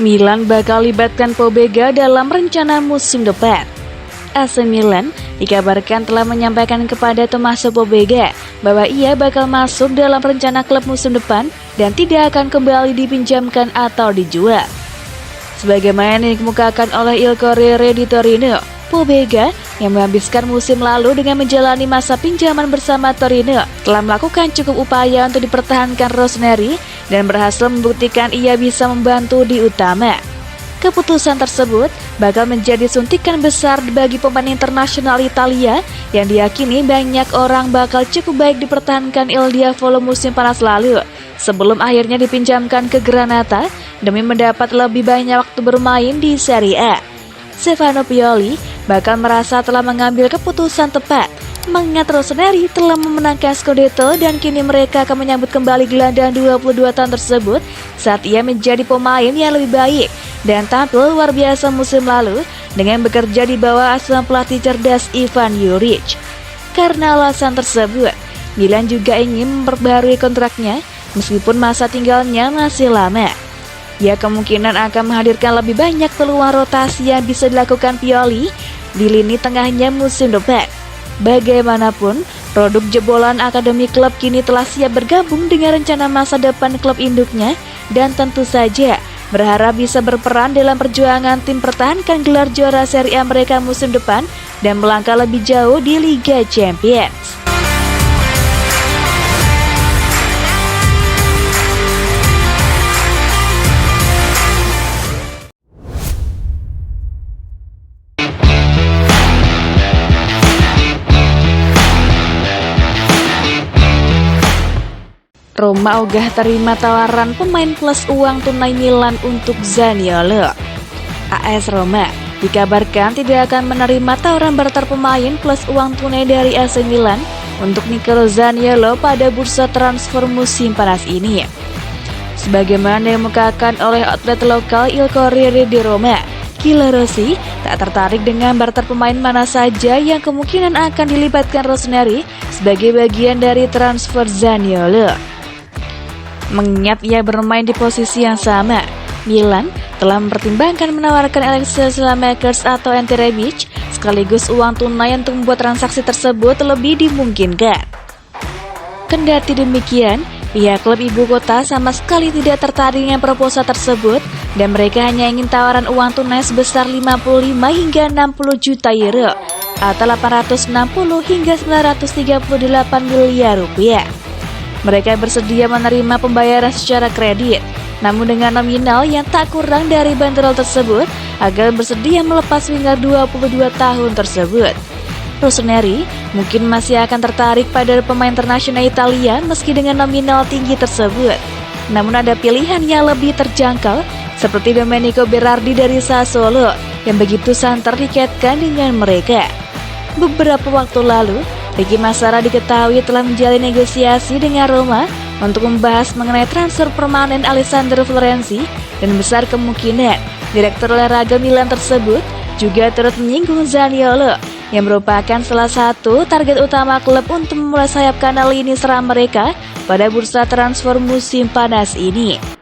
Milan bakal libatkan Pobega dalam rencana musim depan. AC Milan dikabarkan telah menyampaikan kepada Tommaso Pobega bahwa ia bakal masuk dalam rencana klub musim depan dan tidak akan kembali dipinjamkan atau dijual. Sebagaimana yang dikemukakan oleh Il Corriere di Torino, Pobega yang menghabiskan musim lalu dengan menjalani masa pinjaman bersama Torino telah melakukan cukup upaya untuk dipertahankan Rossoneri dan berhasil membuktikan ia bisa membantu di utama. Keputusan tersebut bakal menjadi suntikan besar bagi pemain internasional Italia yang diyakini banyak orang bakal cukup baik dipertahankan Il Diavolo musim panas lalu sebelum akhirnya dipinjamkan ke Granata demi mendapat lebih banyak waktu bermain di Serie A. Stefano Pioli bakal merasa telah mengambil keputusan tepat mengingat Rossoneri telah memenangkan Scudetto dan kini mereka akan menyambut kembali gelandang 22 tahun tersebut saat ia menjadi pemain yang lebih baik dan tampil luar biasa musim lalu dengan bekerja di bawah asuhan pelatih cerdas Ivan Juric. Karena alasan tersebut, Milan juga ingin memperbarui kontraknya meskipun masa tinggalnya masih lama. Ia kemungkinan akan menghadirkan lebih banyak peluang rotasi yang bisa dilakukan Pioli di lini tengahnya musim depan. Bagaimanapun, produk jebolan akademi klub kini telah siap bergabung dengan rencana masa depan klub induknya dan tentu saja berharap bisa berperan dalam perjuangan tim pertahankan gelar juara Serie A mereka musim depan dan melangkah lebih jauh di Liga Champions. Roma ogah terima tawaran pemain plus uang tunai Milan untuk Zaniolo. AS Roma dikabarkan tidak akan menerima tawaran barter pemain plus uang tunai dari AC Milan untuk Nicolo Zaniolo pada bursa transfer musim panas ini. Sebagaimana dikemukakan oleh outlet lokal Il Corriere di Roma, Gila Rossi tak tertarik dengan barter pemain mana saja yang kemungkinan akan dilibatkan Rossoneri sebagai bagian dari transfer Zaniolo. Mengingat ia bermain di posisi yang sama, Milan telah mempertimbangkan menawarkan Alexis Saelemaekers atau Ante Rebic sekaligus uang tunai untuk membuat transaksi tersebut lebih dimungkinkan. Kendati demikian, pihak klub ibu kota sama sekali tidak tertarik dengan proposal tersebut dan mereka hanya ingin tawaran uang tunai sebesar 55 hingga 60 juta euro atau 860 hingga 938 miliar rupiah. Mereka bersedia menerima pembayaran secara kredit, namun dengan nominal yang tak kurang dari banderol tersebut agar bersedia melepas winger 22 tahun tersebut. Rossoneri mungkin masih akan tertarik pada pemain internasional Italia meski dengan nominal tinggi tersebut. Namun ada pilihan yang lebih terjangkau seperti Domenico Berardi dari Sassuolo yang begitu santer dikaitkan dengan mereka. Beberapa waktu lalu, Ricky Massara diketahui telah menjalin negosiasi dengan Roma untuk membahas mengenai transfer permanen Alessandro Florenzi dan besar kemungkinan direktur olahraga Milan tersebut juga turut menyinggung Zaniolo yang merupakan salah satu target utama klub untuk memulai sayap kanan lini serang mereka pada bursa transfer musim panas ini.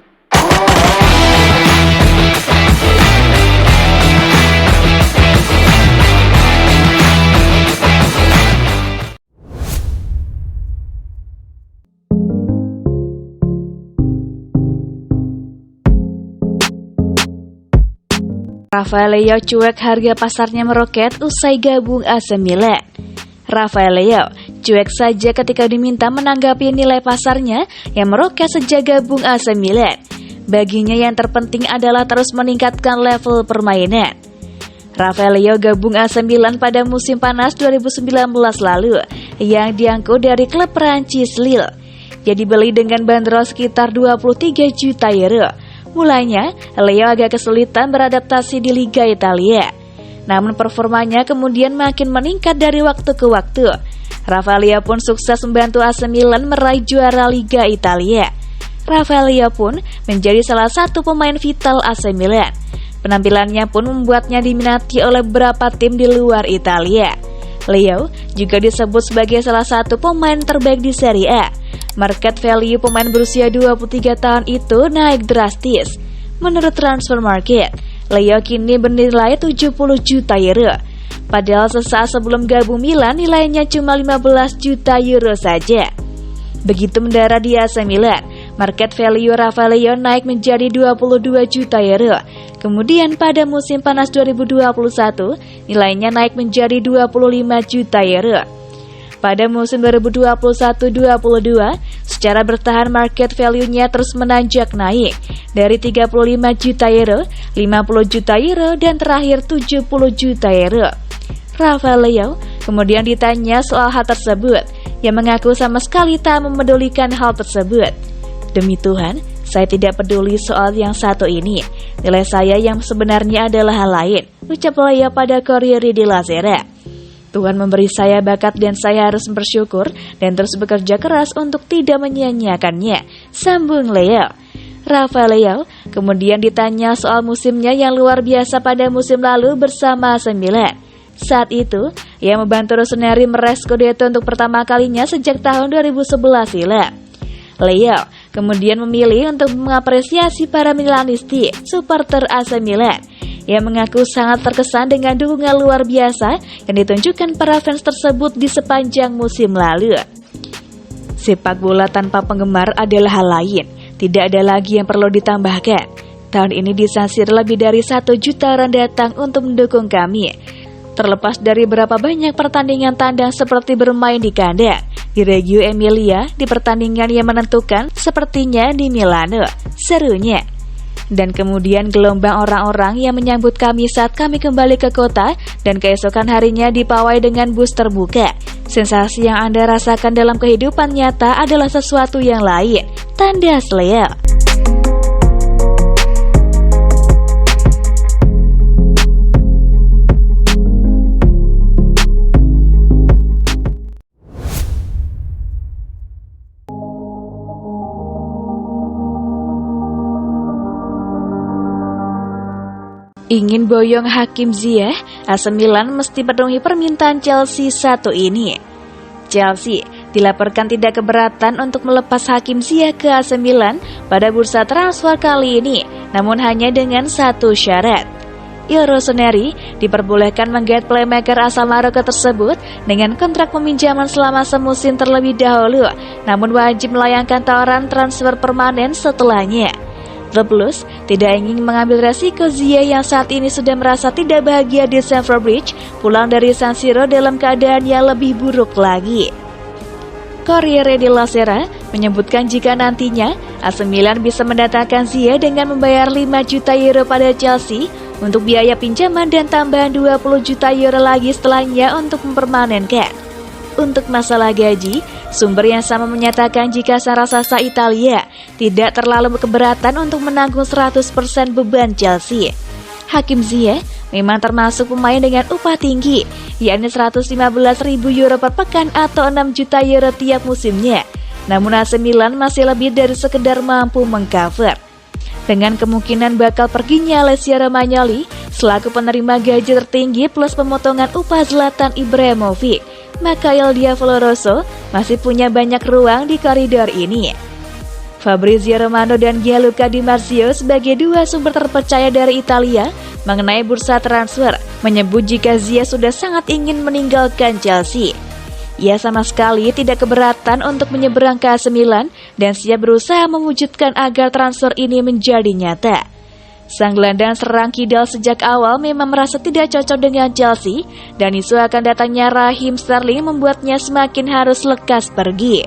Rafael Leao cuek harga pasarnya meroket usai gabung AC Milan. Rafael Leao cuek saja ketika diminta menanggapi nilai pasarnya yang meroket sejak gabung AC Milan. Baginya yang terpenting adalah terus meningkatkan level permainan. Rafael Leao gabung AC Milan pada musim panas 2019 lalu yang diangkut dari klub Perancis Lille. Ia dibeli dengan bandrol sekitar 23 juta euro. Mulanya, Leo agak kesulitan beradaptasi di Liga Italia. Namun performanya kemudian makin meningkat dari waktu ke waktu. Rafael Leao pun sukses membantu AC Milan meraih juara Liga Italia. Rafael Leao pun menjadi salah satu pemain vital AC Milan. Penampilannya pun membuatnya diminati oleh beberapa tim di luar Italia. Leo juga disebut sebagai salah satu pemain terbaik di Serie A. Market value pemain berusia 23 tahun itu naik drastis. Menurut Transfer Market, Leo kini bernilai 70 juta euro. Padahal sesaat sebelum gabung Milan nilainya cuma 15 juta euro saja. Begitu mendarat di AC Milan, market value Rafael Leo naik menjadi 22 juta euro. Kemudian pada musim panas 2021, nilainya naik menjadi 25 juta euro. Pada musim 2021-22, secara bertahan market value-nya terus menanjak naik dari 35 juta euro, 50 juta euro, dan terakhir 70 juta euro. Rafael Leo kemudian ditanya soal hal tersebut, yang mengaku sama sekali tak memedulikan hal tersebut. Demi Tuhan, saya tidak peduli soal yang satu ini. Nilai saya yang sebenarnya adalah hal lain, ucap Leo pada Corriere della Sera. Tuhan memberi saya bakat dan saya harus bersyukur dan terus bekerja keras untuk tidak menyia-nyiakannya, sambung Leo. Rafael Leo kemudian ditanya soal musimnya yang luar biasa pada musim lalu bersama AC Milan. Saat itu, ia membantu Rossoneri meraih Scudetto untuk pertama kalinya sejak tahun 2011 silam. Leo kemudian memilih untuk mengapresiasi para Milanisti, supporter AC Milan. Ia mengaku sangat terkesan dengan dukungan luar biasa yang ditunjukkan para fans tersebut di sepanjang musim lalu. Sepak bola tanpa penggemar adalah hal lain, tidak ada lagi yang perlu ditambahkan. Tahun ini di San Siro lebih dari 1 juta orang datang untuk mendukung kami. Terlepas dari berapa banyak pertandingan tandang seperti bermain di kandang, di Reggio Emilia, di pertandingan yang menentukan sepertinya di Milano, serunya. Dan kemudian gelombang orang-orang yang menyambut kami saat kami kembali ke kota dan keesokan harinya dipawai dengan bus terbuka. Sensasi yang Anda rasakan dalam kehidupan nyata adalah sesuatu yang lain, tandas Leo. Ingin boyong Hakim Ziyech, AC Milan mesti penuhi permintaan Chelsea satu ini. Chelsea dilaporkan tidak keberatan untuk melepas Hakim Ziyech ke AC Milan pada bursa transfer kali ini, namun hanya dengan satu syarat. Rossoneri diperbolehkan menggait playmaker asal Maroko tersebut dengan kontrak peminjaman selama semusim terlebih dahulu, namun wajib melayangkan tawaran transfer permanen setelahnya. The Blues tidak ingin mengambil resiko Ziyech yang saat ini sudah merasa tidak bahagia di Stamford Bridge pulang dari San Siro dalam keadaan yang lebih buruk lagi. Corriere della Sera menyebutkan jika nantinya AC Milan bisa mendatangkan Ziyech dengan membayar 5 juta euro pada Chelsea untuk biaya pinjaman dan tambahan 20 juta euro lagi setelahnya untuk mempermanenkan. Untuk masalah gaji, sumber yang sama menyatakan jika sang raksasa Italia tidak terlalu keberatan untuk menanggung 100% beban Chelsea. Hakim Ziyech memang termasuk pemain dengan upah tinggi, yakni 115.000 euro per pekan atau 6 juta euro tiap musimnya. Namun AC Milan masih lebih dari sekedar mampu mengcover. Dengan kemungkinan bakal perginya Alessio Romagnoli selaku penerima gaji tertinggi plus pemotongan upah Zlatan Ibrahimovic, maka Il Diavolo Rosso masih punya banyak ruang di koridor ini. Fabrizio Romano dan Gianluca Di Marzio sebagai dua sumber terpercaya dari Italia mengenai bursa transfer menyebut jika Ziyech sudah sangat ingin meninggalkan Chelsea. Ia sama sekali tidak keberatan untuk menyeberang ke AC Milan dan siap berusaha mewujudkan agar transfer ini menjadi nyata. Sang gelandang serang kidal sejak awal memang merasa tidak cocok dengan Chelsea dan isu akan datangnya Raheem Sterling membuatnya semakin harus lekas pergi.